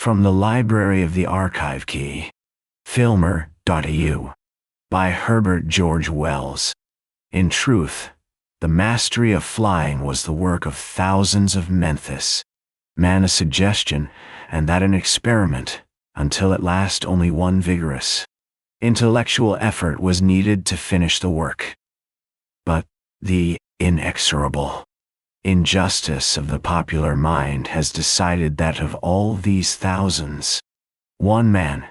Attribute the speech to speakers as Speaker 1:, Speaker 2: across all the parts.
Speaker 1: From the Library of the Archive Key, Filmer.eu, by Herbert George Wells. In truth, the mastery of flying was the work of thousands of Memphis, man a suggestion, and that an experiment, until at last only one vigorous, intellectual effort was needed to finish the work. But the inexorable injustice of the popular mind has decided that of all these thousands, one man,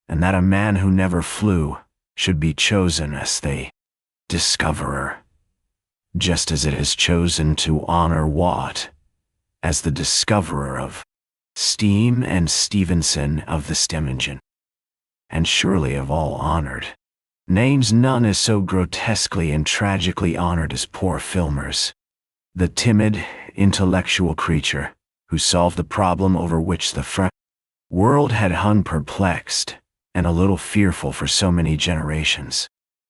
Speaker 1: and that a man who never flew, should be chosen as the discoverer, just as it has chosen to honor Watt as the discoverer of steam and Stephenson of the steam engine. And surely of all honored names none is so grotesquely and tragically honored as poor Filmer's, the timid, intellectual creature who solved the problem over which the world had hung perplexed and a little fearful for so many generations.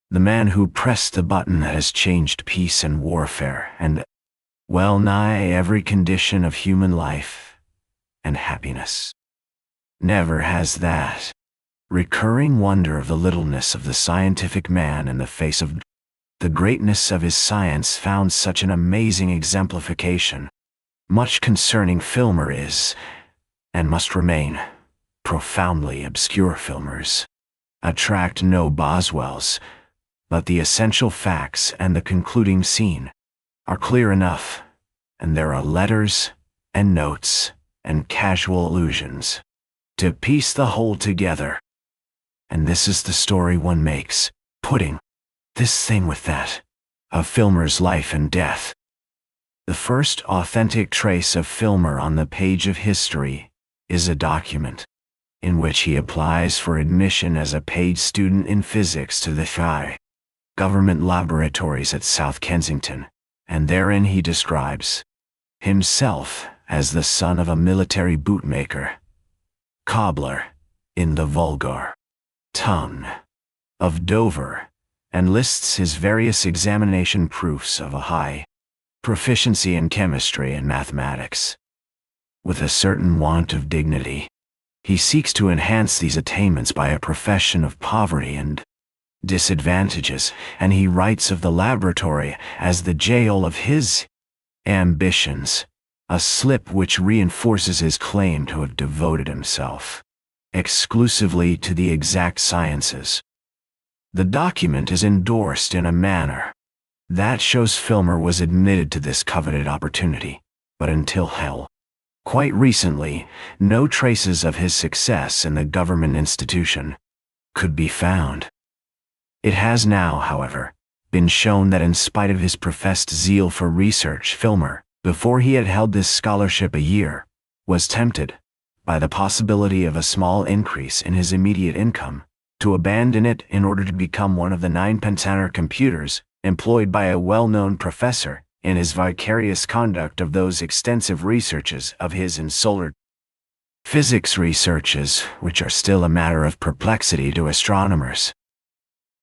Speaker 1: The man who pressed the button that has changed peace and warfare and well nigh every condition of human life and happiness. Never has that recurring wonder of the littleness of the scientific man in the face of the greatness of his science found such an amazing exemplification. Much concerning Filmer is, and must remain, profoundly obscure. Filmers attract no Boswells, but the essential facts and the concluding scene are clear enough, and there are letters and notes and casual allusions to piece the whole together. And this is the story one makes, putting this thing with that, of Filmer's life and death. The first authentic trace of Filmer on the page of history is a document in which he applies for admission as a paid student in physics to the government laboratories at South Kensington, and therein he describes himself as the son of a military bootmaker, cobbler, in the vulgar tongue of Dover, and lists his various examination proofs of a high proficiency in chemistry and mathematics. With a certain want of dignity, he seeks to enhance these attainments by a profession of poverty and disadvantages, and he writes of the laboratory as the jail of his ambitions, a slip which reinforces his claim to have devoted himself exclusively to the exact sciences. The document is endorsed in a manner that shows Filmer was admitted to this coveted opportunity, but until quite recently, no traces of his success in the government institution could be found. It has now, however, been shown that in spite of his professed zeal for research, Filmer, before he had held this scholarship a year, was tempted, by the possibility of a small increase in his immediate income, to abandon it in order to become one of the 9 pentanner computers employed by a well-known professor in his vicarious conduct of those extensive researches of his in solar physics researches, which are still a matter of perplexity to astronomers.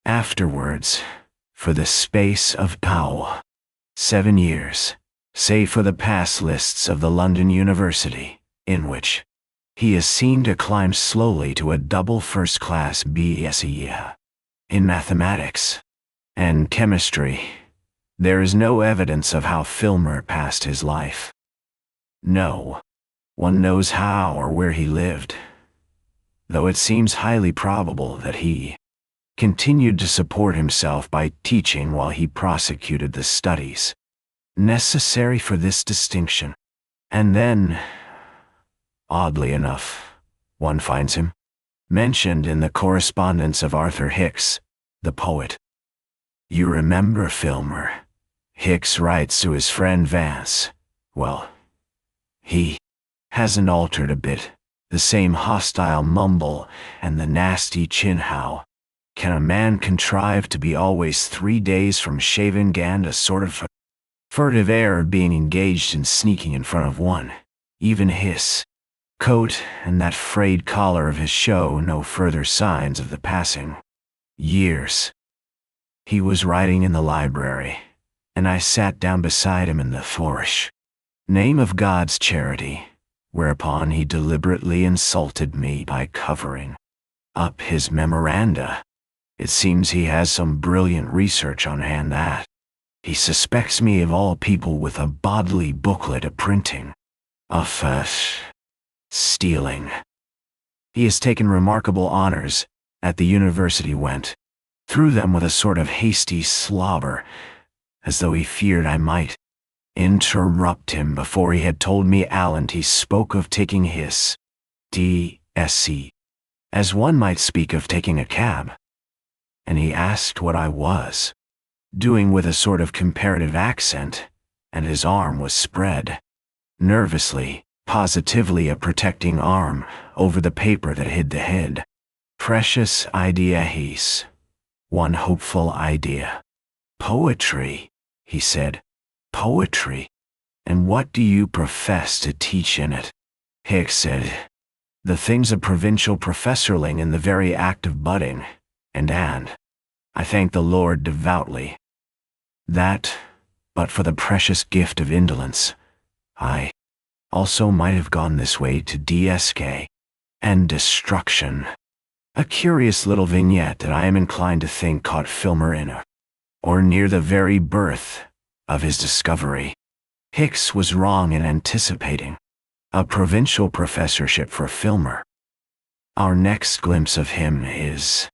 Speaker 1: Afterwards, for the space of 7 years, save for the pass lists of the London University, in which he is seen to climb slowly to a double first-class BSc in mathematics and chemistry, there is no evidence of how Filmer passed his life. No one knows how or where he lived, though it seems highly probable that he continued to support himself by teaching while he prosecuted the studies necessary for this distinction. And then, oddly enough, one finds him mentioned in the correspondence of Arthur Hicks, the poet. You remember Filmer, Hicks writes to his friend Vance. Well, he hasn't altered a bit, the same hostile mumble and the nasty chin. How can a man contrive to be always 3 days from shaving and a sort of furtive air of being engaged in sneaking in front of one? Even his coat and that frayed collar of his show no further signs of the passing years. He was writing in the library, and I sat down beside him in the flourish name of God's charity, whereupon he deliberately insulted me by covering up his memoranda. It seems he has some brilliant research on hand that he suspects me of all people with a bodily booklet of printing, of stealing. He has taken remarkable honors at the university, went through them with a sort of hasty slobber, as though he feared I might interrupt him before he had told me Alan. He spoke of taking his DSC, as one might speak of taking a cab, and he asked what I was doing with a sort of comparative accent, and his arm was spread nervously, positively a protecting arm, over the paper that hid the head. Precious idea, he's one hopeful idea. Poetry, he said. Poetry. And what do you profess to teach in it? Hicks said, the things a provincial professorling in the very act of budding, and I thank the Lord devoutly that, but for the precious gift of indolence, I also might have gone this way to DSK and destruction. A curious little vignette that I am inclined to think caught Filmer in or near the very birth of his discovery. Hicks was wrong in anticipating a provincial professorship for Filmer. Our next glimpse of him is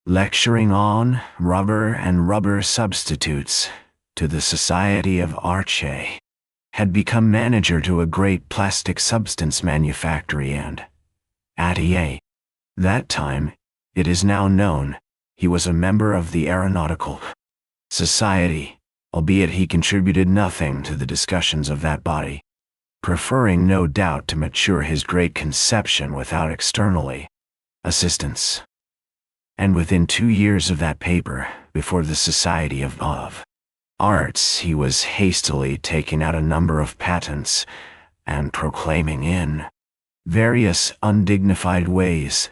Speaker 1: lecturing on rubber and rubber substitutes to the Society of Arche, had become manager to a great plastic substance manufactory, and at that time, it is now known, he was a member of the Aeronautical Society, albeit he contributed nothing to the discussions of that body, preferring no doubt to mature his great conception without externally assistance. And within 2 years of that paper, before the Society of Arts, he was hastily taking out a number of patents and proclaiming in various undignified ways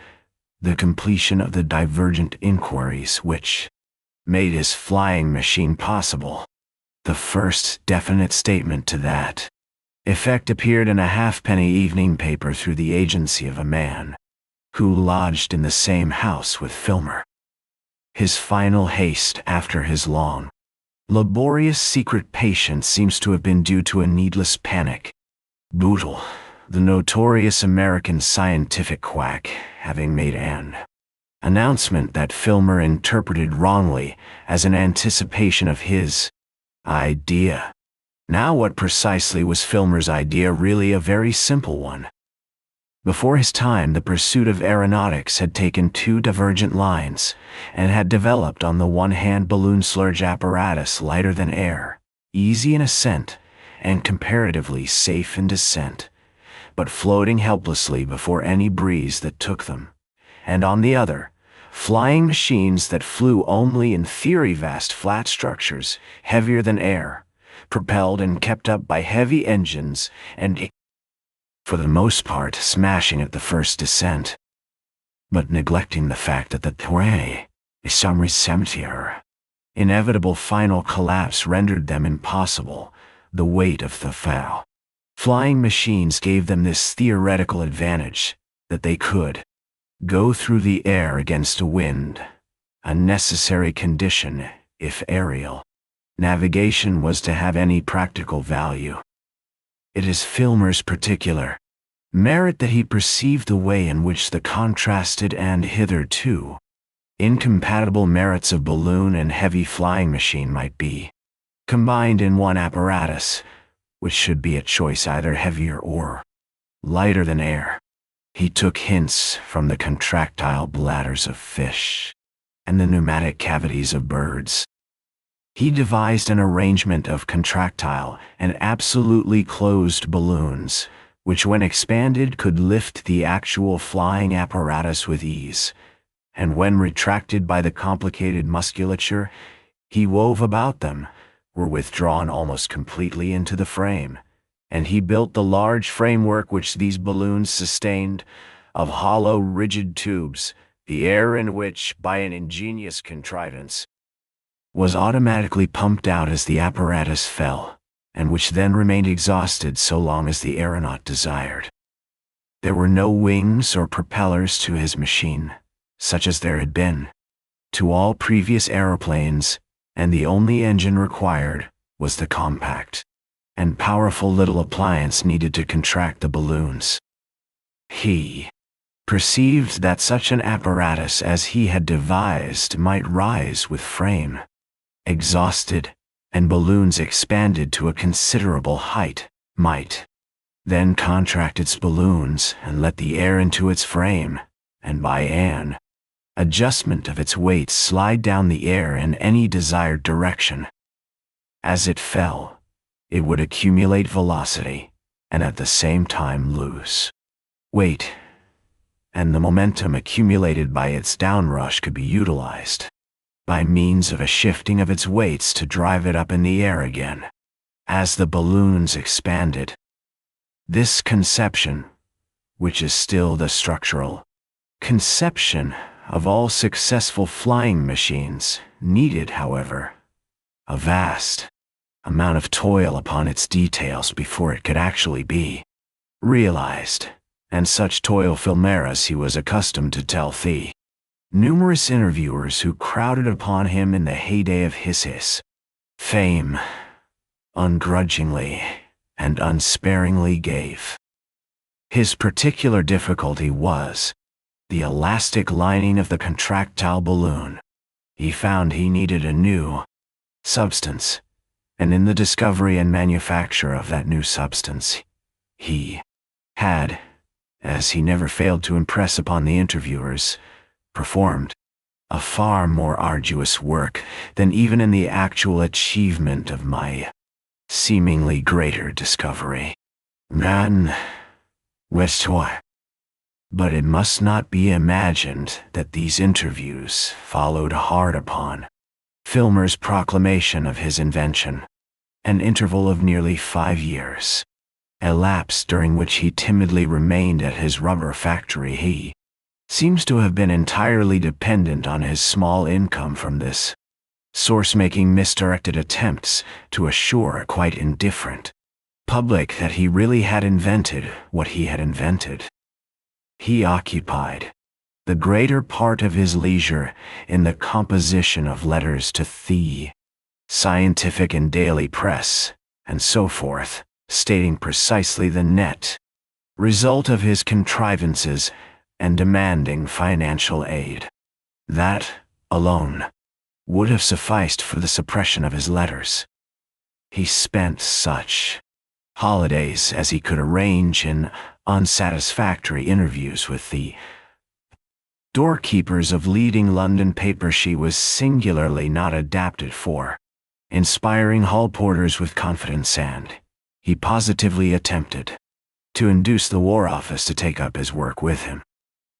Speaker 1: the completion of the divergent inquiries which made his flying machine possible. The first definite statement to that effect appeared in a halfpenny evening paper through the agency of a man who lodged in the same house with Filmer. His final haste after his long, laborious secret patience seems to have been due to a needless panic. Bootle, the notorious American scientific quack, having made an announcement that Filmer interpreted wrongly as an anticipation of his idea. Now, what precisely was Filmer's idea? Really a very simple one. Before his time, the pursuit of aeronautics had taken 2 divergent lines, and had developed on the one hand balloon sludge apparatus lighter than air, easy in ascent, and comparatively safe in descent, but floating helplessly before any breeze that took them, and on the other, flying machines that flew only in theory, vast flat structures, heavier than air, propelled and kept up by heavy engines, and for the most part smashing at the first descent, but neglecting the fact that the way some resemptier inevitable final collapse rendered them impossible. The weight of the flying machines gave them this theoretical advantage, that they could go through the air against a wind, a necessary condition if aerial navigation was to have any practical value. It is Filmer's particular merit that he perceived the way in which the contrasted and hitherto incompatible merits of balloon and heavy flying machine might be combined in one apparatus, which should be at choice either heavier or lighter than air. He took hints from the contractile bladders of fish and the pneumatic cavities of birds. He devised an arrangement of contractile and absolutely closed balloons, which when expanded could lift the actual flying apparatus with ease, and when retracted by the complicated musculature he wove about them, were withdrawn almost completely into the frame, and he built the large framework which these balloons sustained, of hollow rigid tubes, the air in which, by an ingenious contrivance, was automatically pumped out as the apparatus fell, and which then remained exhausted so long as the aeronaut desired There were no wings or propellers to his machine, such as there had been to all previous aeroplanes, and the only engine required was the compact and powerful little appliance needed to contract the balloons. He perceived that such an apparatus as he had devised might rise with frame exhausted, and balloons expanded to a considerable height, might then contract its balloons and let the air into its frame, and by an adjustment of its weight slide down the air in any desired direction. As it fell, it would accumulate velocity, and at the same time lose weight, and the momentum accumulated by its downrush could be utilized by means of a shifting of its weights to drive it up in the air again as the balloons expanded. This conception, which is still the structural conception of all successful flying machines, needed, however, a vast amount of toil upon its details before it could actually be realized, and such toil Filmaris he was accustomed to tell the numerous interviewers who crowded upon him in the heyday of his fame, ungrudgingly and unsparingly gave. His particular difficulty was the elastic lining of the contractile balloon. He found he needed a new substance, and in the discovery and manufacture of that new substance, he had, as he never failed to impress upon the interviewers, performed a far more arduous work than even in the actual achievement of my seemingly greater discovery. Man, Westwhy. But it must not be imagined that these interviews followed hard upon Filmer's proclamation of his invention. An interval of nearly 5 years elapsed during which he timidly remained at his rubber factory. He seems to have been entirely dependent on his small income from this source, making misdirected attempts to assure a quite indifferent public that he really had invented what he had invented. He occupied the greater part of his leisure in the composition of letters to the scientific and daily press, and so forth, stating precisely the net result of his contrivances and demanding financial aid. That, alone, would have sufficed for the suppression of his letters. He spent such holidays as he could arrange in unsatisfactory interviews with the doorkeepers of leading London papers. She was singularly not adapted for inspiring hall porters with confidence, and he positively attempted to induce the War Office to take up his work with him.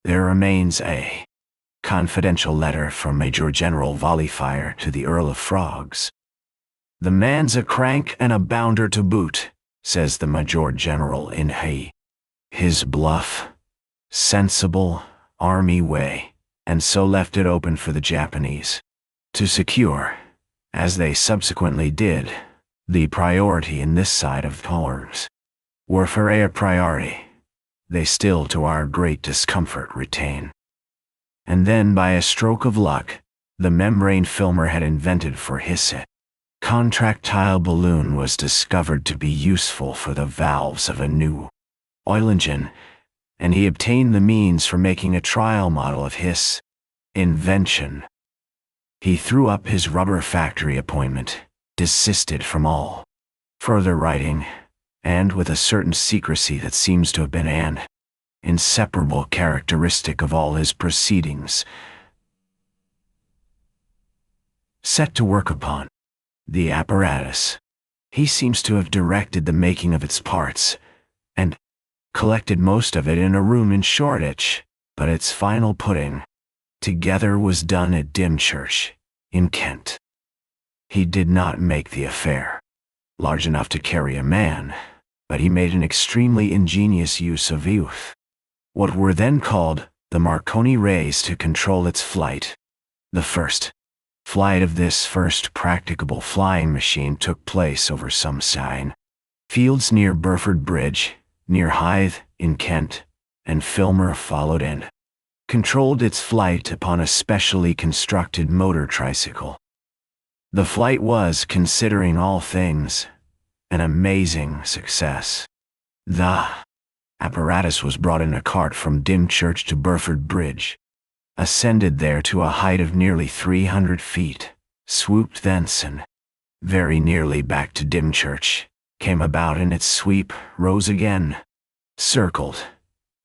Speaker 1: There remains a confidential letter from Major General Volleyfire to the Earl of Frogs. "The man's a crank and a bounder to boot," says the Major General in his bluff, sensible, army way, and so left it open for the Japanese to secure, as they subsequently did, the priority in this side of Torres. Warfare a priori, they still to our great discomfort retain. And then by a stroke of luck, the membrane Filmer had invented for his contractile balloon was discovered to be useful for the valves of a new oil engine, and he obtained the means for making a trial model of his invention. He threw up his rubber factory appointment, desisted from all further writing, and with a certain secrecy that seems to have been an inseparable characteristic of all his proceedings, set to work upon the apparatus. He seems to have directed the making of its parts, and collected most of it in a room in Shoreditch, but its final putting together was done at Dymchurch, in Kent. He did not make the affair large enough to carry a man, but he made an extremely ingenious use of what were then called the Marconi rays to control its flight. The first flight of this first practicable flying machine took place over some fields near Burford Bridge, near Hythe, in Kent, and Filmer followed and controlled its flight upon a specially constructed motor tricycle. The flight was, considering all things, an amazing success. The apparatus was brought in a cart from Dymchurch to Burford Bridge, ascended there to a height of nearly 300 feet, swooped thence and, very nearly back to Dymchurch, came about in its sweep, rose again, circled,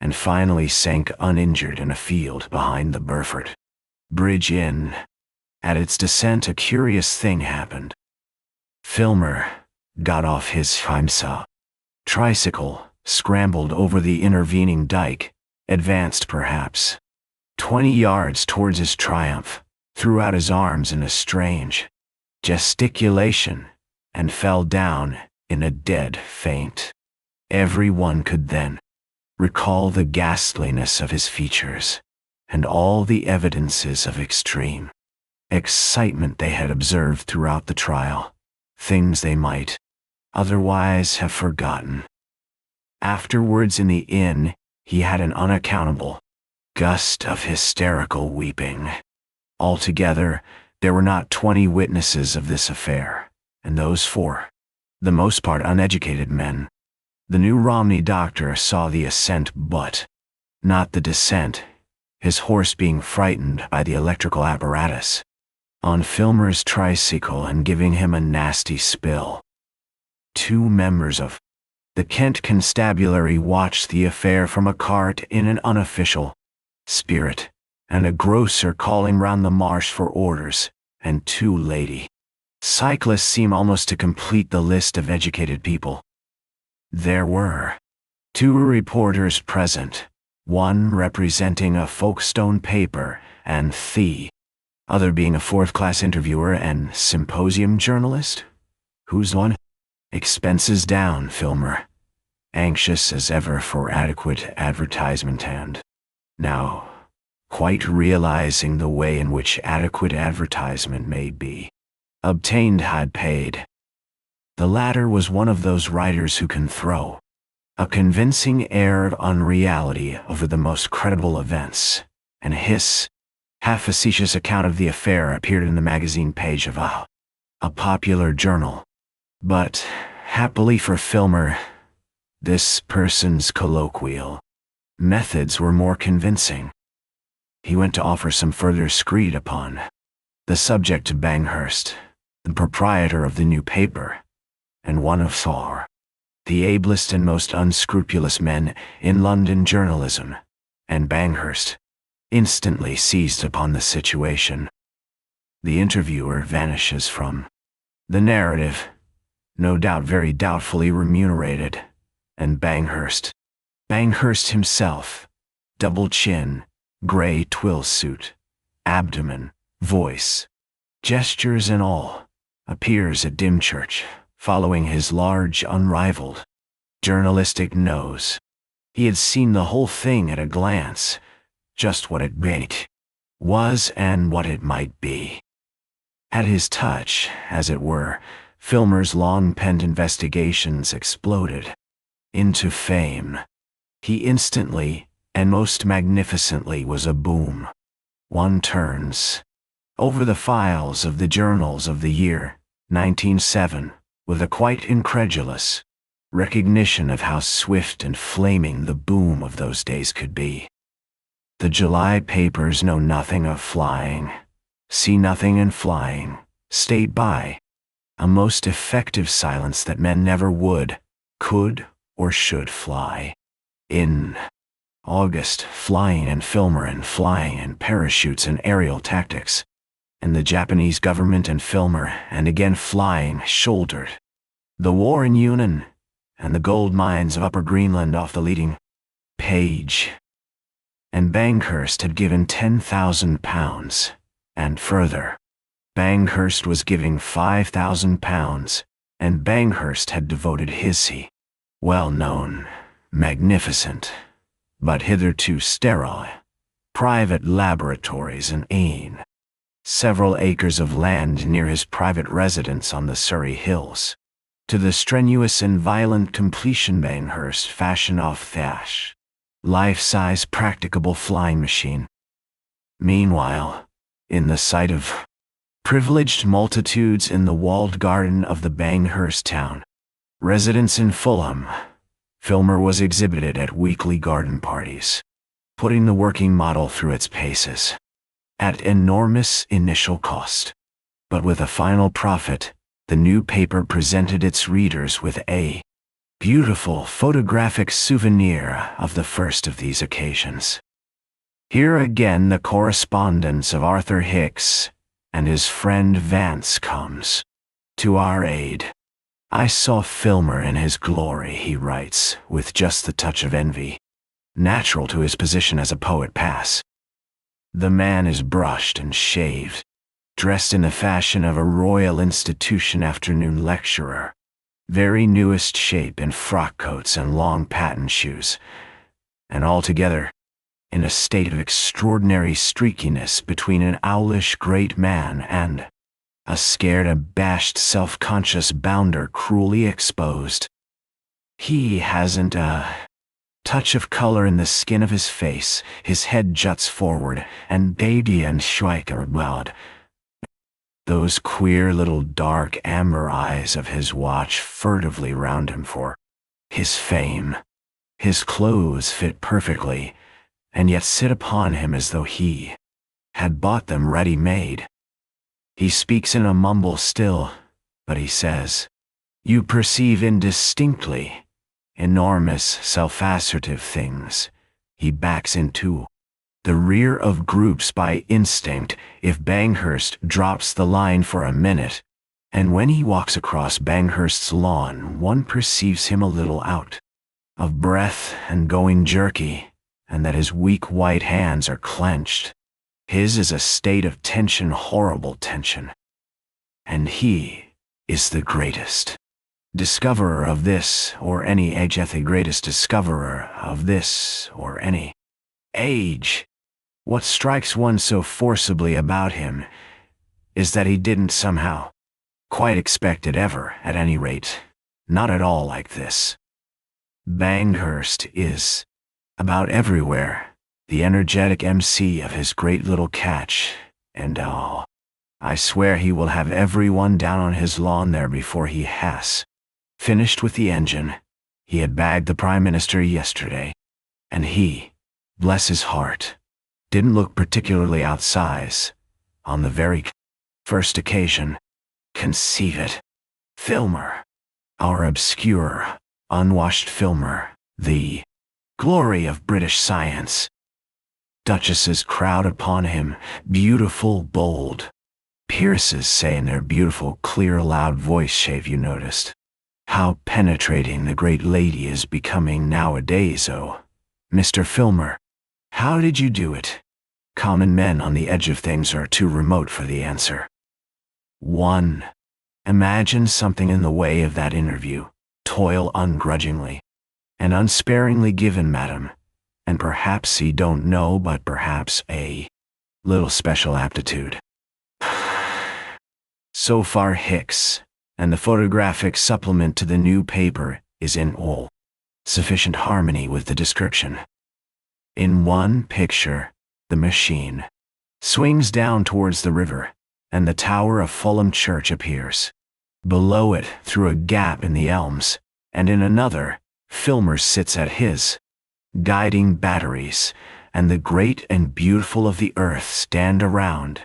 Speaker 1: and finally sank uninjured in a field behind the Burford Bridge Inn. At its descent, a curious thing happened. Filmer got off his Heimsa tricycle, scrambled over the intervening dike, advanced perhaps 20 yards towards his triumph, threw out his arms in a strange gesticulation, and fell down in a dead faint. Everyone could then recall the ghastliness of his features, and all the evidences of extreme excitement they had observed throughout the trial, things they might otherwise have forgotten. Afterwards in the inn, he had an unaccountable gust of hysterical weeping. Altogether, there were not 20 witnesses of this affair, and those for the most part uneducated men. The New Romney doctor saw the ascent but not the descent, his horse being frightened by the electrical apparatus on Filmer's tricycle and giving him a nasty spill. 2 members of the Kent Constabulary watched the affair from a cart in an unofficial spirit, and a grocer calling round the marsh for orders, and 2 lady cyclists seem almost to complete the list of educated people. There were 2 reporters present, one representing a Folkestone paper, and the other being a 4th-class interviewer and symposium journalist. Who's one? Expenses down, Filmer, anxious as ever for adequate advertisement and, now, quite realizing the way in which adequate advertisement may be obtained, had paid. The latter was one of those writers who can throw a convincing air of unreality over the most credible events, and his half-facetious account of the affair appeared in the magazine page of a popular journal. But, happily for Filmer, this person's colloquial methods were more convincing. He went to offer some further screed upon the subject to Banghurst, the proprietor of the new paper, and one of the ablest and most unscrupulous men in London journalism, and Banghurst instantly seized upon the situation. The interviewer vanishes from the narrative, no doubt very doubtfully remunerated, and Banghurst himself, double chin, gray twill suit, abdomen, voice, gestures and all, appears at Dymchurch, following his large, unrivaled journalistic nose. He had seen the whole thing at a glance, just what it was and what it might be. At his touch, as it were, Filmer's long-pent investigations exploded into fame. He instantly, and most magnificently, was a boom. One turns over the files of the journals of the year 1907 with a quite incredulous recognition of how swift and flaming the boom of those days could be. The July papers know nothing of flying, see nothing in flying, stayed by a most effective silence that men never would, could, or should fly. In August, flying and Filmer and flying and parachutes and aerial tactics, and the Japanese government and Filmer and again flying shouldered the war in Yunnan and the gold mines of Upper Greenland off the leading page. And Banghurst had given £10,000, and further, Banghurst was giving £5,000, and Banghurst had devoted his well-known, magnificent, but hitherto sterile, private laboratories and several acres of land near his private residence on the Surrey Hills, to the strenuous and violent completion Banghurst fashioned off Thash. life-size practicable flying machine. Meanwhile, in the sight of privileged multitudes in the walled garden of the Banghurst town, residents in Fulham, Filmer was exhibited at weekly garden parties, putting the working model through its paces, at enormous initial cost. But with a final profit, the new paper presented its readers with a beautiful photographic souvenir of the first of these occasions. Here again the correspondence of Arthur Hicks and his friend Vance comes to our aid. I saw Filmer in his glory, he writes, with just the touch of envy, natural to his position as a poet pass. The man is brushed and shaved, dressed in the fashion of a Royal Institution afternoon lecturer, very newest shape in frock coats and long patent shoes, and altogether in a state of extraordinary streakiness between an owlish great man and a scared, abashed, self-conscious bounder cruelly exposed. He hasn't a touch of color in the skin of his face, his head juts forward, and baby and Schweikerblad. Those queer little dark amber eyes of his watch furtively round him for his fame. His clothes fit perfectly, and yet sit upon him as though he had bought them ready-made. He speaks in a mumble still, but he says, "You perceive indistinctly, enormous self-assertive things." He backs into the rear of groups by instinct if Banghurst drops the line for a minute, and when he walks across Banghurst's lawn one perceives him a little out of breath and going jerky, and that his weak white hands are clenched. His is a state of tension, horrible tension. And he is the greatest discoverer of this or any age, the greatest discoverer of this or any age. What strikes one so forcibly about him is that he didn't somehow quite expect it ever, at any rate, not at all like this. Banghurst is about everywhere, the energetic MC of his great little catch, and I swear he will have everyone down on his lawn there before he has finished with the engine. He had bagged the Prime Minister yesterday, and he, bless his heart, didn't look particularly outsize on the very first occasion. Conceive it. Filmer, our obscure, unwashed Filmer, the glory of British science. Duchesses crowd upon him, beautiful, bold. Peeresses say in their beautiful, clear, loud voice, have you noticed how penetrating the great lady is becoming nowadays? Oh, Mr. Filmer, how did you do it? Common men on the edge of things are too remote for the answer. 1. Imagine something in the way of that interview. Toil ungrudgingly and unsparingly given, madam, and perhaps he don't know, but perhaps a little special aptitude. So far Hicks, and the photographic supplement to the new paper is in all sufficient harmony with the description. In one picture, the machine swings down towards the river, and the tower of Fulham Church appears below it through a gap in the elms, and in another, Filmer sits at his guiding batteries, and the great and beautiful of the earth stand around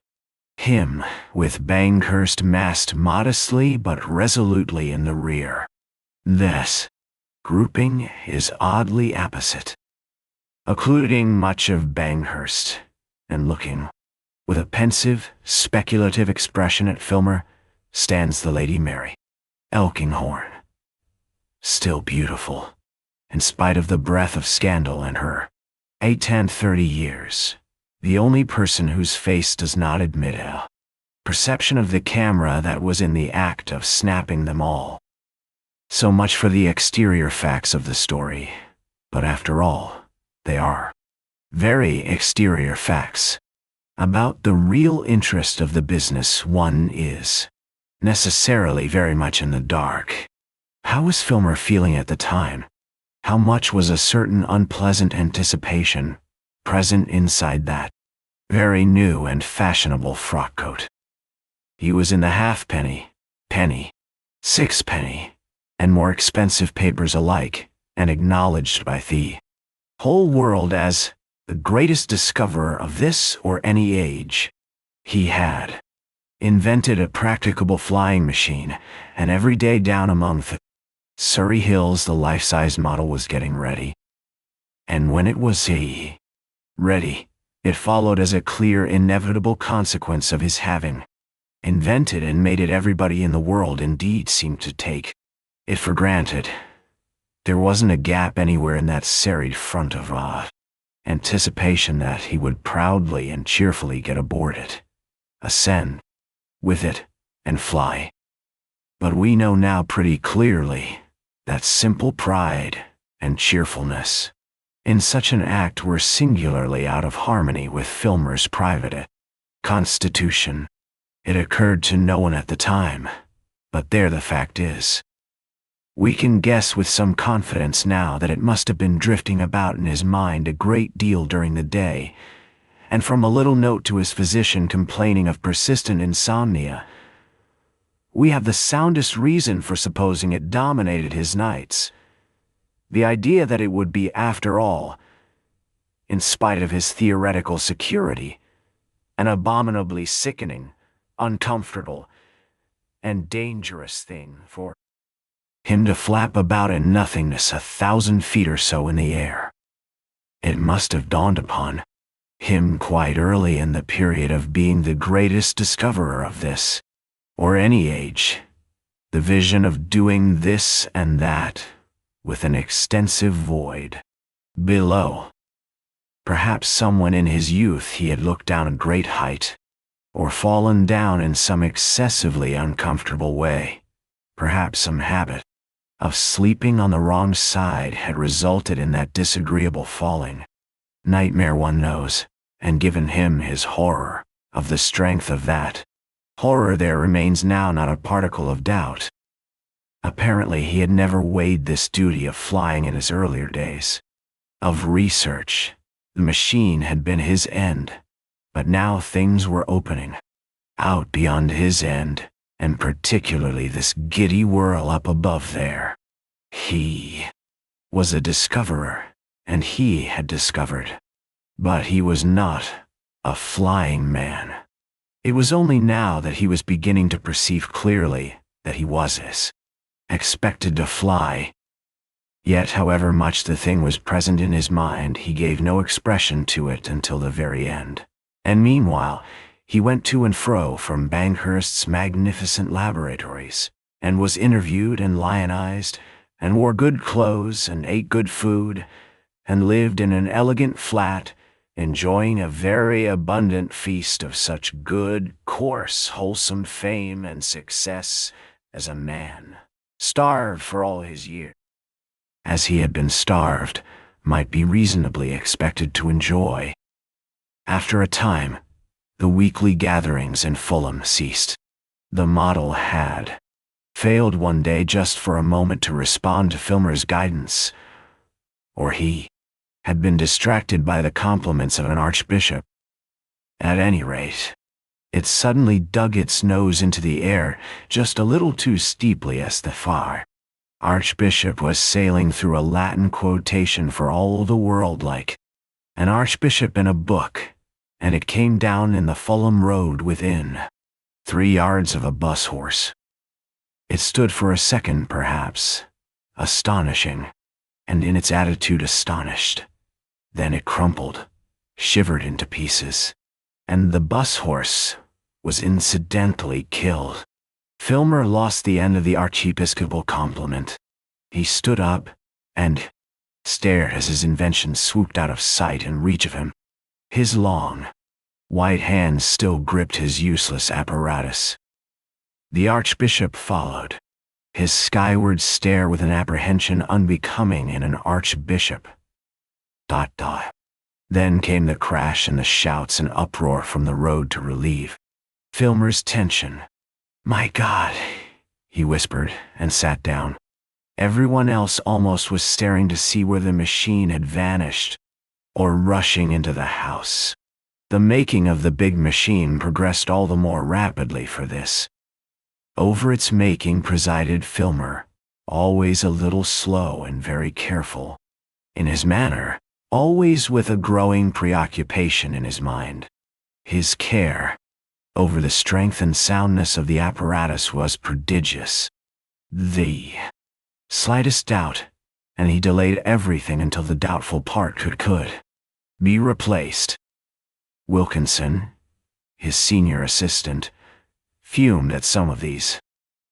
Speaker 1: him, with Banghurst massed modestly but resolutely in the rear. This grouping is oddly apposite, occluding much of Banghurst, and looking with a pensive, speculative expression at Filmer, stands the Lady Mary Elkinghorn, still beautiful, in spite of the breath of scandal and her 30 years, the only person whose face does not admit a perception of the camera that was in the act of snapping them all. So much for the exterior facts of the story, but after all, they are very exterior facts. About the real interest of the business one is necessarily very much in the dark. How was Filmer feeling at the time? How much was a certain unpleasant anticipation present inside that very new and fashionable frock coat. He was in the halfpenny, penny, sixpenny, and more expensive papers alike, and acknowledged by the whole world as the greatest discoverer of this or any age. He had invented a practicable flying machine, and every day down among the Surrey Hills the life-size model was getting ready. And when it was ready, it followed as a clear, inevitable consequence of his having invented and made it everybody in the world indeed seemed to take it for granted. There wasn't a gap anywhere in that serried front of anticipation that he would proudly and cheerfully get aboard it, ascend with it, and fly. But we know now pretty clearly that simple pride and cheerfulness in such an act were singularly out of harmony with Filmer's private constitution. It occurred to no one at the time, but there the fact is. We can guess with some confidence now that it must have been drifting about in his mind a great deal during the day, and from a little note to his physician complaining of persistent insomnia, we have the soundest reason for supposing it dominated his nights. The idea that it would be, after all, in spite of his theoretical security, an abominably sickening, uncomfortable, and dangerous thing for him to flap about in nothingness 1,000 feet or so in the air. It must have dawned upon him quite early in the period of being the greatest discoverer of this, or any age, the vision of doing this and that, with an extensive void below. Perhaps someone in his youth he had looked down a great height, or fallen down in some excessively uncomfortable way. Perhaps some habit of sleeping on the wrong side had resulted in that disagreeable falling. Nightmare, one knows, and given him his horror of the strength of that horror, there remains now not a particle of doubt. Apparently he had never weighed this duty of flying in his earlier days of research. The machine had been his end, but now things were opening out beyond his end, and particularly this giddy whirl up above there. He was a discoverer, and he had discovered. But he was not a flying man. It was only now that he was beginning to perceive clearly that he was expected to fly. Yet, however much the thing was present in his mind, he gave no expression to it until the very end. And meanwhile, he went to and fro from Banghurst's magnificent laboratories, and was interviewed and lionized, and wore good clothes, and ate good food, and lived in an elegant flat, enjoying a very abundant feast of such good, coarse, wholesome fame and success as a man, starved for all his years, as he had been starved, might be reasonably expected to enjoy. After a time, the weekly gatherings in Fulham ceased. The model had failed one day just for a moment to respond to Filmer's guidance, or he had been distracted by the compliments of an archbishop. At any rate, it suddenly dug its nose into the air just a little too steeply as the archbishop was sailing through a Latin quotation for all the world like an archbishop in a book, and it came down in the Fulham Road within 3 yards of a bus horse. It stood for a second, perhaps, astonishing, and in its attitude astonished. Then it crumpled, shivered into pieces, and the bus horse was incidentally killed. Filmer lost the end of the archiepiscopal compliment. He stood up and stared as his invention swooped out of sight and reach of him. His long, white hands still gripped his useless apparatus. The archbishop followed, his skyward stare with an apprehension unbecoming in an archbishop. Then came the crash and the shouts and uproar from the road to relieve Filmer's tension. "My God," he whispered, and sat down. Everyone else almost was staring to see where the machine had vanished, or rushing into the house. The making of the big machine progressed all the more rapidly for this. Over its making presided Filmer, always a little slow and very careful in his manner, always with a growing preoccupation in his mind. His care over the strength and soundness of the apparatus was prodigious. The slightest doubt, and he delayed everything until the doubtful part could be replaced. Wilkinson, his senior assistant, fumed at some of these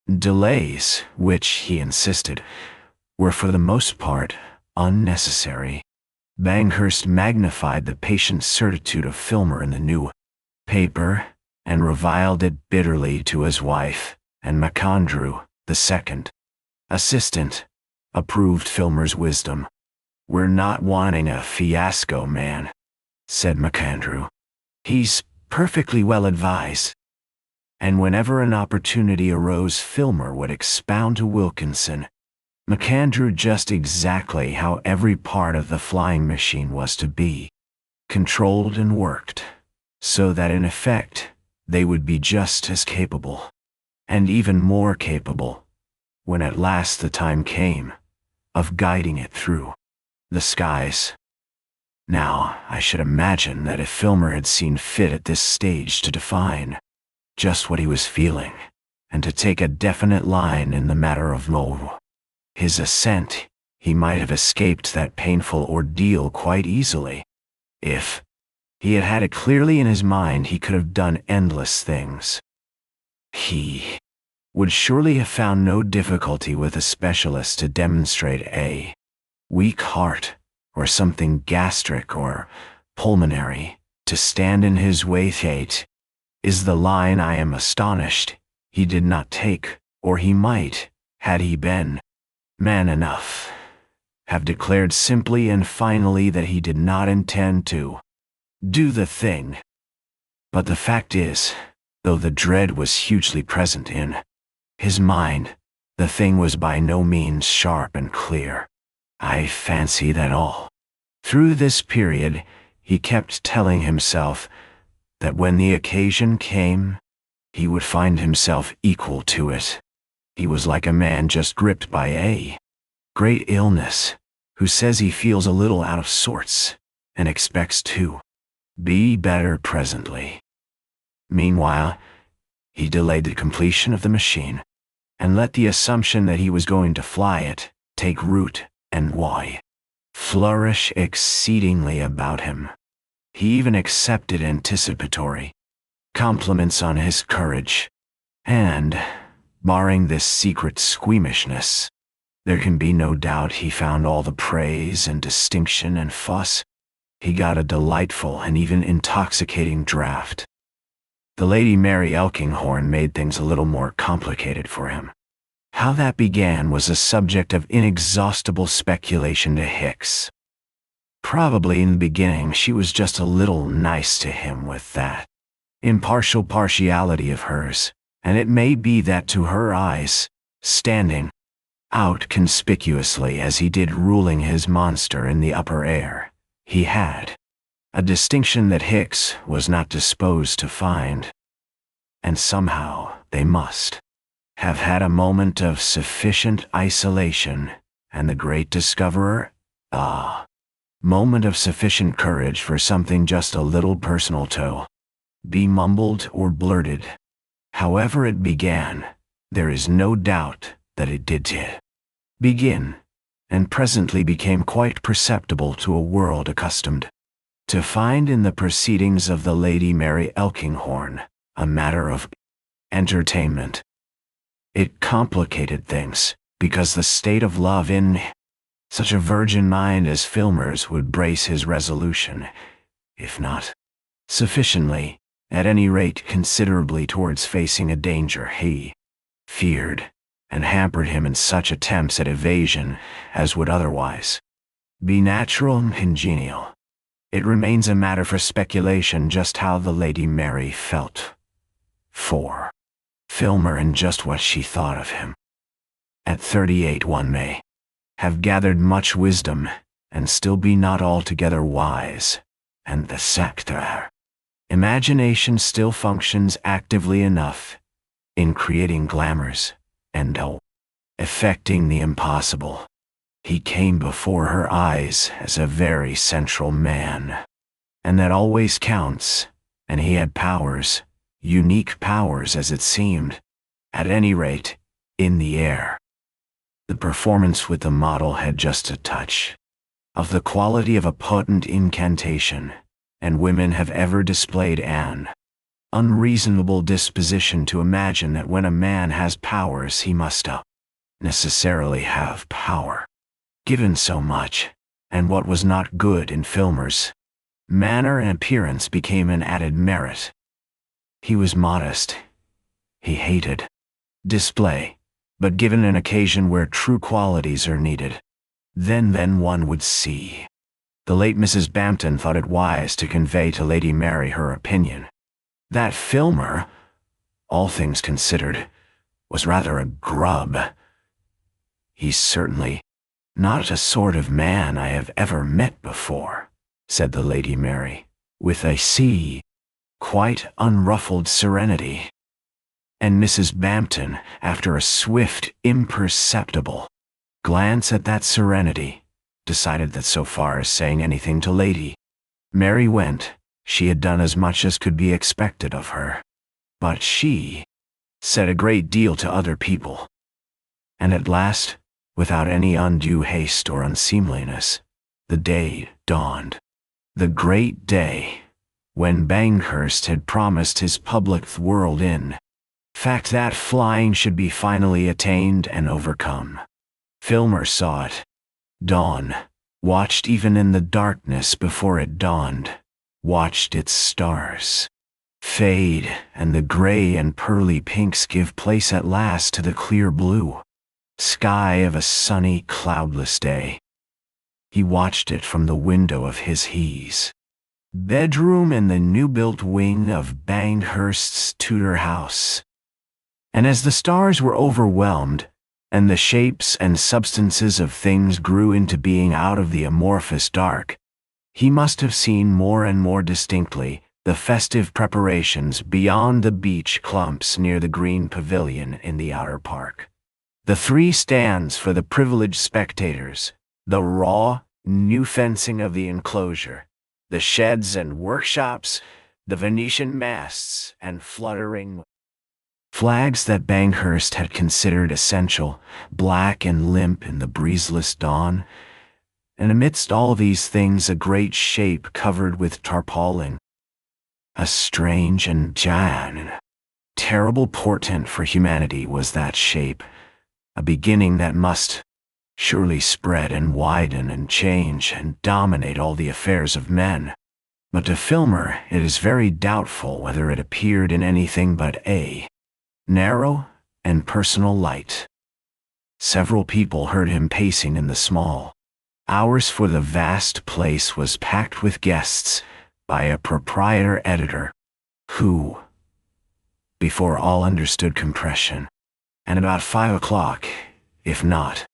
Speaker 1: delays, which, he insisted, were for the most part unnecessary. Banghurst magnified the patient certitude of Filmer in the new paper, and reviled it bitterly to his wife, and MacAndrew, the second assistant, approved Filmer's wisdom. "We're not wanting a fiasco man," said MacAndrew. "He's perfectly well advised." And whenever an opportunity arose, Filmer would expound to Wilkinson, MacAndrew, just exactly how every part of the flying machine was to be controlled and worked, so that in effect they would be just as capable, and even more capable, when at last the time came, of guiding it through the skies. Now, I should imagine that if Filmer had seen fit at this stage to define just what he was feeling, and to take a definite line in the matter of his assent, he might have escaped that painful ordeal quite easily. If he had had it clearly in his mind, he could have done endless things. He would surely have found no difficulty with a specialist to demonstrate a weak heart, or something gastric or pulmonary, to stand in his way. That is the line I am astonished he did not take, or he might, had he been man enough, have declared simply and finally that he did not intend to do the thing. But the fact is, though the dread was hugely present in his mind, the thing was by no means sharp and clear. I fancy that all through this period he kept telling himself that when the occasion came, he would find himself equal to it. He was like a man just gripped by a great illness, who says he feels a little out of sorts, and expects to be better presently. Meanwhile, he delayed the completion of the machine, and let the assumption that he was going to fly it take root and flourish exceedingly about him. He even accepted anticipatory compliments on his courage, and, barring this secret squeamishness, there can be no doubt he found all the praise and distinction and fuss. He got a delightful and even intoxicating draught. The Lady Mary Elkinghorn made things a little more complicated for him. How that began was a subject of inexhaustible speculation to Hicks. Probably in the beginning she was just a little nice to him with that impartial partiality of hers, and it may be that to her eyes, standing out conspicuously as he did ruling his monster in the upper air, he had a distinction that Hicks was not disposed to find. And somehow they must have had a moment of sufficient isolation, and the great discoverer, moment of sufficient courage for something just a little personal to be mumbled or blurted. However it began, there is no doubt that it did begin, and presently became quite perceptible to a world accustomed to find in the proceedings of the Lady Mary Elkinghorn a matter of entertainment. It complicated things, because the state of love in such a virgin mind as Filmer's would brace his resolution, if not sufficiently, at any rate considerably towards facing a danger he feared, and hampered him in such attempts at evasion as would otherwise be natural and congenial. It remains a matter for speculation just how the Lady Mary felt for Filmer and just what she thought of him. At 38 one may have gathered much wisdom, and still be not altogether wise, and the sector. Imagination still functions actively enough in creating glamours and effecting the impossible. He came before her eyes as a very central man, and that always counts, and he had powers, unique powers as it seemed, at any rate, in the air. The performance with the model had just a touch of the quality of a potent incantation, and women have ever displayed an unreasonable disposition to imagine that when a man has powers he must necessarily have power. Given so much, and what was not good in Filmer's manner and appearance became an added merit. He was modest. He hated display, but given an occasion where true qualities are needed, then one would see. The late Mrs. Bampton thought it wise to convey to Lady Mary her opinion that Filmer, all things considered, was rather a grub. He's certainly not a sort of man I have ever met before, said the Lady Mary, with a quite unruffled serenity. And Mrs. Bampton, after a swift, imperceptible glance at that serenity, decided that so far as saying anything to Lady Mary went, she had done as much as could be expected of her. But she said a great deal to other people. And at last, without any undue haste or unseemliness, the day dawned. The great day, when Banghurst had promised his public world in fact that flying should be finally attained and overcome. Filmer saw it dawn, watched even in the darkness before it dawned, watched its stars fade and the gray and pearly pinks give place at last to the clear blue sky of a sunny, cloudless day. He watched it from the window of his bedroom in the new-built wing of Banghurst's Tudor house. And as the stars were overwhelmed, and the shapes and substances of things grew into being out of the amorphous dark, he must have seen more and more distinctly the festive preparations beyond the beech clumps near the green pavilion in the outer park. The 3 stands for the privileged spectators, the raw, new fencing of the enclosure, the sheds and workshops, the Venetian masts and fluttering flags that Banghurst had considered essential, black and limp in the breezeless dawn, and amidst all these things a great shape covered with tarpaulin, a strange and terrible portent for humanity was that shape, a beginning that must surely spread and widen and change and dominate all the affairs of men. But to Filmer it is very doubtful whether it appeared in anything but a narrow and personal light. Several people heard him pacing in the small hours, for the vast place was packed with guests by a proprietor editor who, before all, understood compression, and about 5 o'clock, if not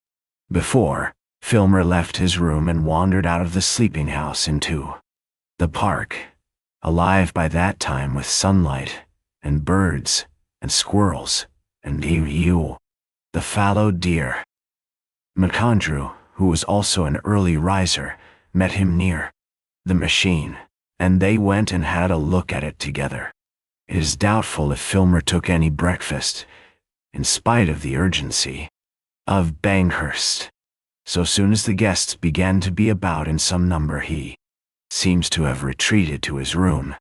Speaker 1: before, Filmer left his room and wandered out of the sleeping house into the park, alive by that time with sunlight and birds and squirrels and the fallow deer. McAndrew, who was also an early riser, met him near the machine, and they went and had a look at it together. It is doubtful if Filmer took any breakfast, in spite of the urgency of Banghurst. So soon as the guests began to be about in some number, he seems to have retreated to his room.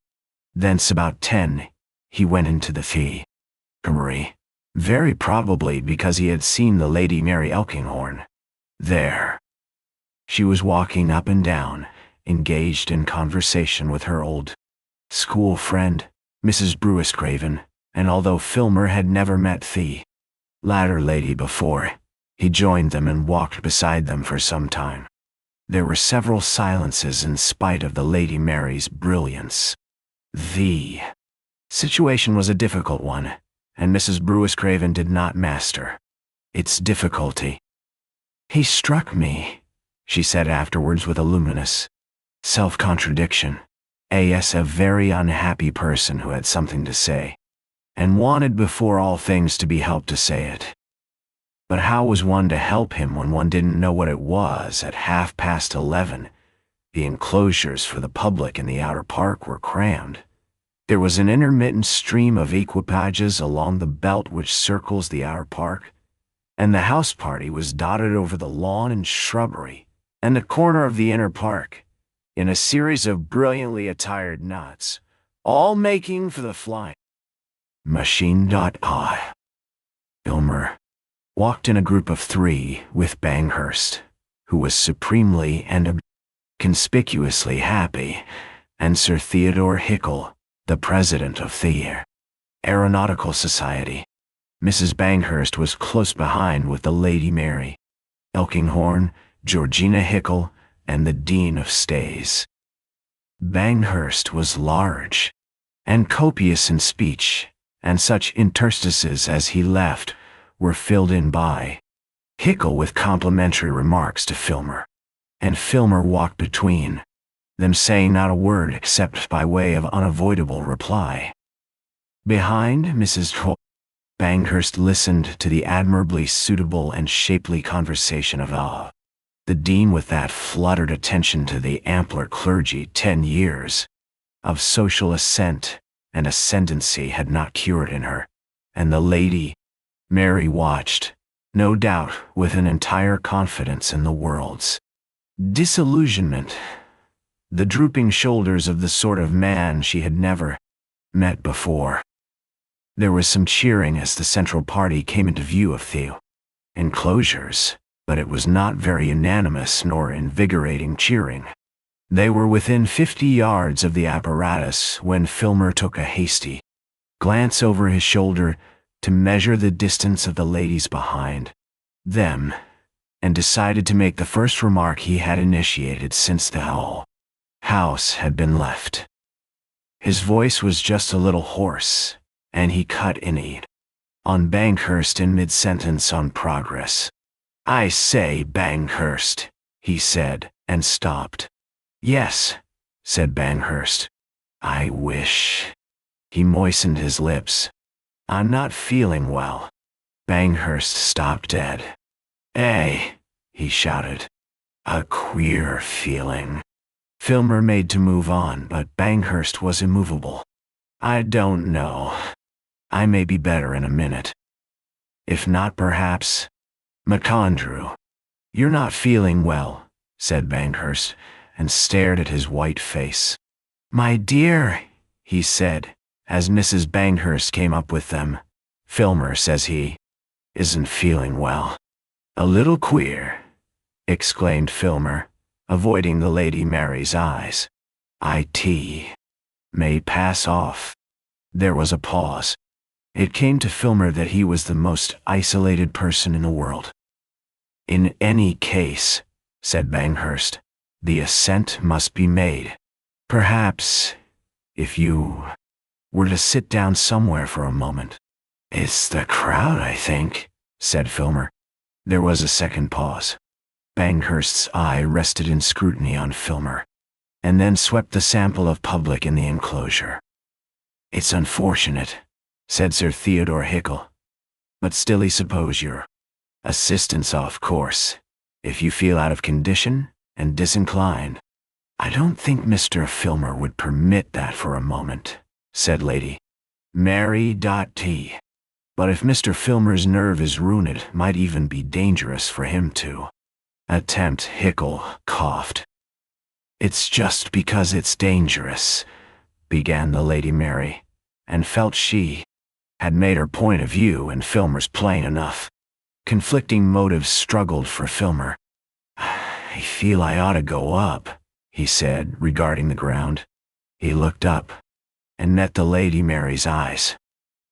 Speaker 1: Thence about 10, he went into the infirmary, very probably because he had seen the Lady Mary Elkinghorn there. She was walking up and down, engaged in conversation with her old school friend, Mrs. Brewis-Craven, and although Filmer had never met the latter lady before, he joined them and walked beside them for some time. There were several silences in spite of the Lady Mary's brilliance. The situation was a difficult one, and Mrs. Brewis-Craven did not master its difficulty. He struck me, she said afterwards with a luminous self-contradiction, as a very unhappy person who had something to say, and wanted before all things to be helped to say it. But how was one to help him when one didn't know what it was at 11:30? The enclosures for the public in the outer park were crammed. There was an intermittent stream of equipages along the belt which circles the outer park, and the house party was dotted over the lawn and shrubbery and the corner of the inner park, in a series of brilliantly attired knots, all making for the flying machine. Filmer walked in a group of 3 with Banghurst, who was supremely and conspicuously happy, and Sir Theodore Hickle, the president of the Aeronautical Society. Mrs. Banghurst was close behind with the Lady Mary, Elkinghorn, Georgina Hickle, and the Dean of Stays. Banghurst was large and copious in speech, and such interstices as he left were filled in by Hickle with complimentary remarks to Filmer, and Filmer walked between them, saying not a word except by way of unavoidable reply. Behind Mrs. Banghurst listened to the admirably suitable and shapely conversation of the Dean with that fluttered attention to the ampler clergy. 10 years of social ascent and ascendancy had not cured in her, and the Lady Mary watched, no doubt with an entire confidence in the world's disillusionment, the drooping shoulders of the sort of man she had never met before. There was some cheering as the central party came into view of the enclosures, but it was not very unanimous nor invigorating cheering. They were within 50 yards of the apparatus when Filmer took a hasty glance over his shoulder to measure the distance of the ladies behind them, and decided to make the first remark he had initiated since the whole house had been left. His voice was just a little hoarse, and he cut in it on Banghurst in mid-sentence on progress. "I say, Banghurst," he said, and stopped. "Yes," said Banghurst. "I wish." He moistened his lips. "I'm not feeling well." Banghurst stopped dead. He shouted. "A queer feeling." Filmer made to move on, but Banghurst was immovable. "I don't know. I may be better in a minute. If not, perhaps McAndrew." "You're not feeling well," said Banghurst, and stared at his white face. "My dear," he said, as Mrs. Banghurst came up with them, "Filmer says he isn't feeling well." "A little queer," exclaimed Filmer, avoiding the Lady Mary's eyes. "It may pass off." There was a pause. It came to Filmer that he was the most isolated person in the world. "In any case," said Banghurst, "the ascent must be made. Perhaps, if you were to sit down somewhere for a moment." "It's the crowd, I think," said Filmer. There was a second pause. Banghurst's eye rested in scrutiny on Filmer, and then swept the sample of public in the enclosure. "It's unfortunate," said Sir Theodore Hickle, "but still I suppose your assistance, of course, if you feel out of condition and disinclined." "I don't think Mr. Filmer would permit that for a moment," said Lady Mary. "But if Mr. Filmer's nerve is ruined, it might even be dangerous for him to attempt." Hickle coughed. "It's just because it's dangerous," began the Lady Mary, and felt she had made her point of view and Filmer's plain enough. Conflicting motives struggled for Filmer. "I feel I ought to go up," he said, regarding the ground. He looked up and met the Lady Mary's eyes.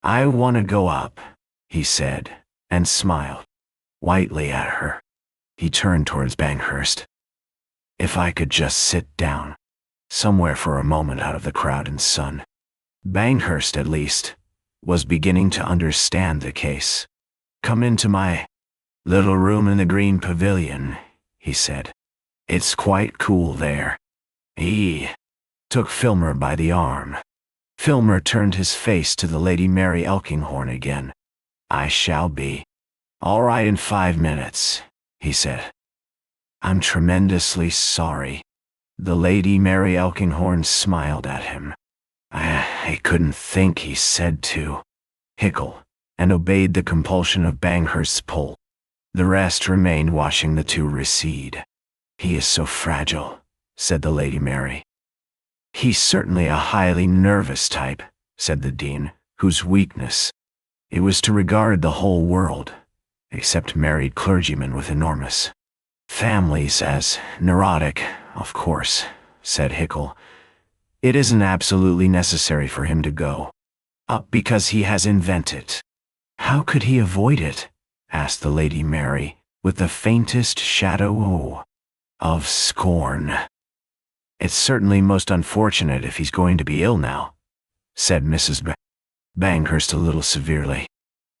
Speaker 1: "I want to go up," he said, and smiled whitely at her. He turned towards Banghurst. "If I could just sit down somewhere for a moment out of the crowd and sun." Banghurst, at least, was beginning to understand the case. "Come into my Little room in the green pavilion, he said. It's quite cool there. He took Filmer by the arm. Filmer turned his face to the Lady Mary Elkinghorn again. I shall be all right in 5 minutes, he said. I'm tremendously sorry. The Lady Mary Elkinghorn smiled at him. I couldn't think, he said to Hickle, and obeyed the compulsion of Banghurst's pull. The rest remained watching the two recede. He is so fragile, said the Lady Mary. He's certainly a highly nervous type, said the Dean, whose weakness it was to regard the whole world, except married clergymen with enormous families, as neurotic, of course, said Hickle. It isn't absolutely necessary for him to go up because he has invented. How could he avoid it? Asked the Lady Mary, with the faintest shadow of scorn. It's certainly most unfortunate if he's going to be ill now, said Mrs. Banghurst a little severely.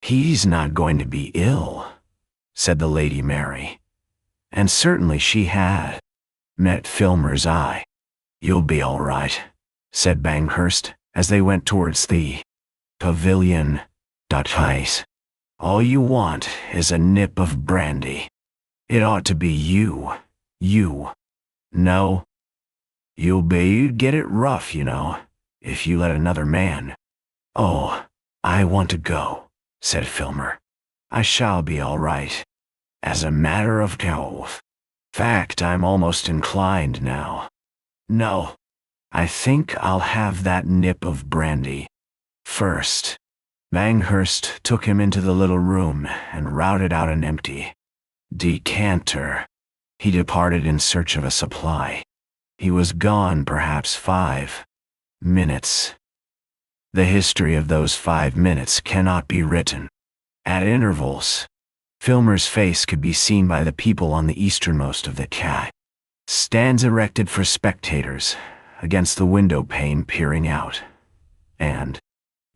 Speaker 1: He's not going to be ill, said the Lady Mary. And certainly she had met Filmer's eye. You'll be all right, said Banghurst, as they went towards the pavilion. Ice. All you want is a nip of brandy. It ought to be you. No. You'd get it rough, you know, if you let another man. Oh, I want to go, said Filmer. I shall be all right. As a matter of fact, I'm almost inclined now. No, I think I'll have that nip of brandy first. Banghurst took him into the little room and routed out an empty decanter. He departed in search of a supply. He was gone perhaps 5 minutes. The history of those 5 minutes cannot be written. At intervals, Filmer's face could be seen by the people on the easternmost of the stands erected for spectators against the window pane peering out, and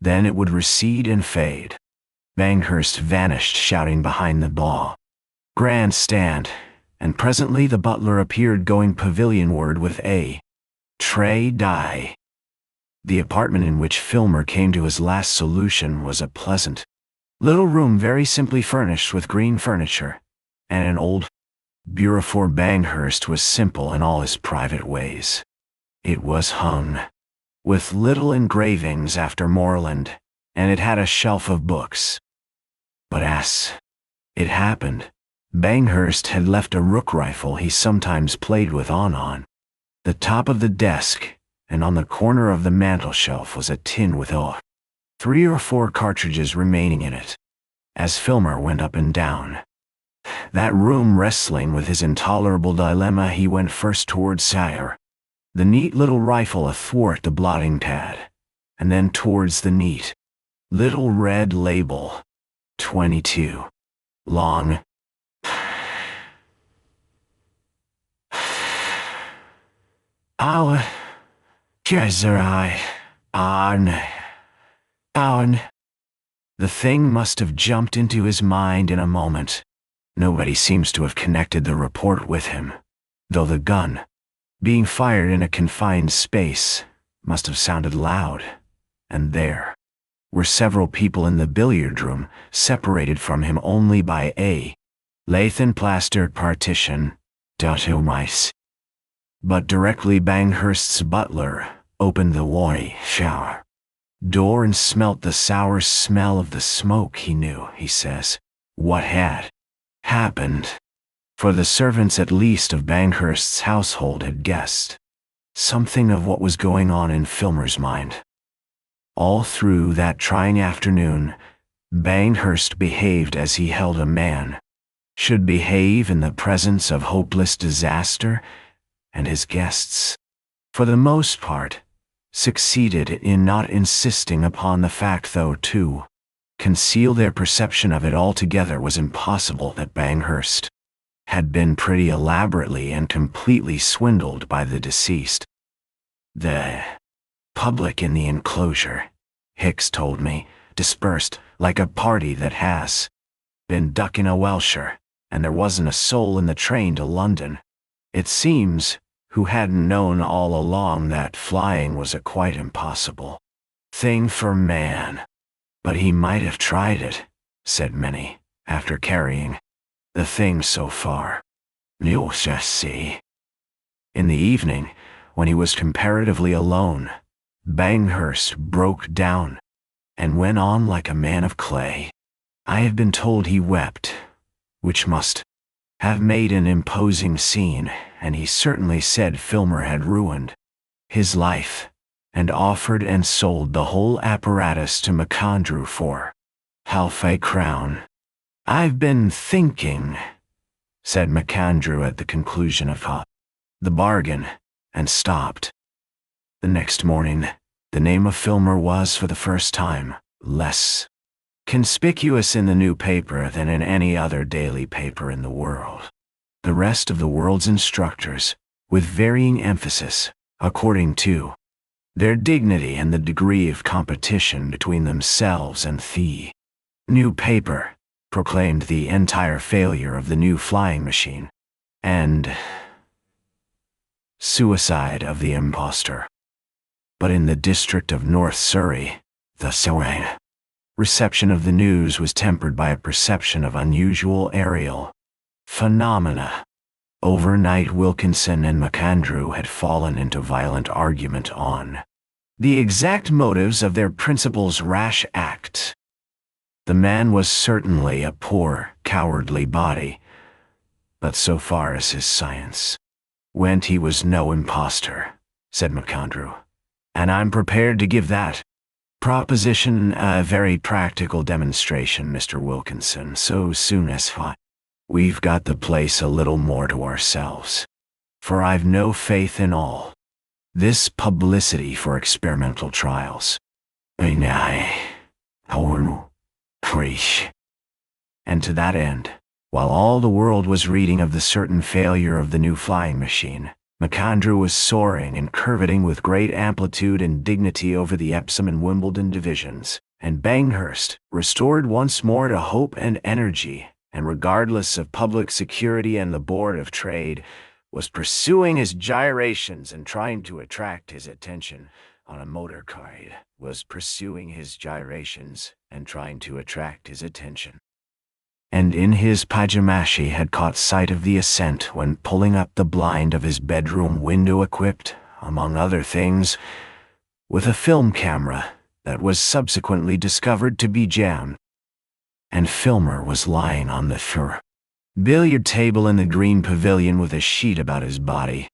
Speaker 1: then it would recede and fade. Banghurst vanished shouting behind the grandstand, and presently the butler appeared going pavilionward with a tray die. The apartment in which Filmer came to his last solution was a pleasant little room very simply furnished with green furniture, and an old bureau. For Banghurst was simple in all his private ways. It was hung with little engravings after Moreland, and it had a shelf of books. But as it happened, Banghurst had left a rook rifle he sometimes played with on the top of the desk, and on the corner of the mantel-shelf was a tin with 3 or 4 cartridges remaining in it. As Filmer went up and down that room wrestling with his intolerable dilemma, he went first towards Sire, the neat little rifle athwart the blotting pad, and then towards the neat little red label, 22, long. The thing must have jumped into his mind in a moment. Nobody seems to have connected the report with him, though the gun, being fired in a confined space, must have sounded loud, and there were several people in the billiard room, separated from him only by a lath-and-plastered partition. But directly Banghurst's butler opened the shower door and smelt the sour smell of the smoke, he knew, he says, what had happened. For the servants at least of Banghurst's household had guessed something of what was going on in Filmer's mind. All through that trying afternoon, Banghurst behaved as he held a man should behave in the presence of hopeless disaster, and his guests, for the most part, succeeded in not insisting upon the fact, though to conceal their perception of it altogether was impossible, that Banghurst had been pretty elaborately and completely swindled by the deceased. The public in the enclosure, Hicks told me, dispersed like a party that has been ducking a welsher. and there wasn't a soul in the train to London. It seems, who hadn't known all along that flying was a quite impossible thing for man. But he might have tried it, said many, after carrying the thing so far. You'll just see. In the evening, when he was comparatively alone, Banghurst broke down and went on like a man of clay. I have been told he wept, which must have made an imposing scene, and he certainly said Filmer had ruined his life, and offered and sold the whole apparatus to MacAndrew for £5. I've been thinking, said MacAndrew at the conclusion of the bargain, and stopped. The next morning, the name of Filmer was for the first time less conspicuous in the new paper than in any other daily paper in the world. The rest of the world's instructors, with varying emphasis, according to their dignity and the degree of competition between themselves and the new paper, proclaimed the entire failure of the new flying machine, and suicide of the impostor. But in the district of North Surrey, the reception of the news was tempered by a perception of unusual aerial phenomena. Overnight, Wilkinson and MacAndrew had fallen into violent argument on the exact motives of their principal's rash act. The man was certainly a poor, cowardly body, but so far as his science went, he was no impostor, said MacAndrew, and I'm prepared to give that proposition a very practical demonstration, Mr. Wilkinson, so soon as we've got the place a little more to ourselves. For I've no faith in all this publicity for experimental trials. And to that end, while all the world was reading of the certain failure of the new flying machine, MacAndrew was soaring and curveting with great amplitude and dignity over the Epsom and Wimbledon divisions, and Banghurst, restored once more to hope and energy, and regardless of public security and the Board of Trade, was pursuing his gyrations and trying to attract his attention on a motor car. And in his pajamashi had caught sight of the ascent when pulling up the blind of his bedroom window, equipped, among other things, with a film camera that was subsequently discovered to be jammed. And Filmer was lying on the billiard table in the green pavilion with a sheet about his body,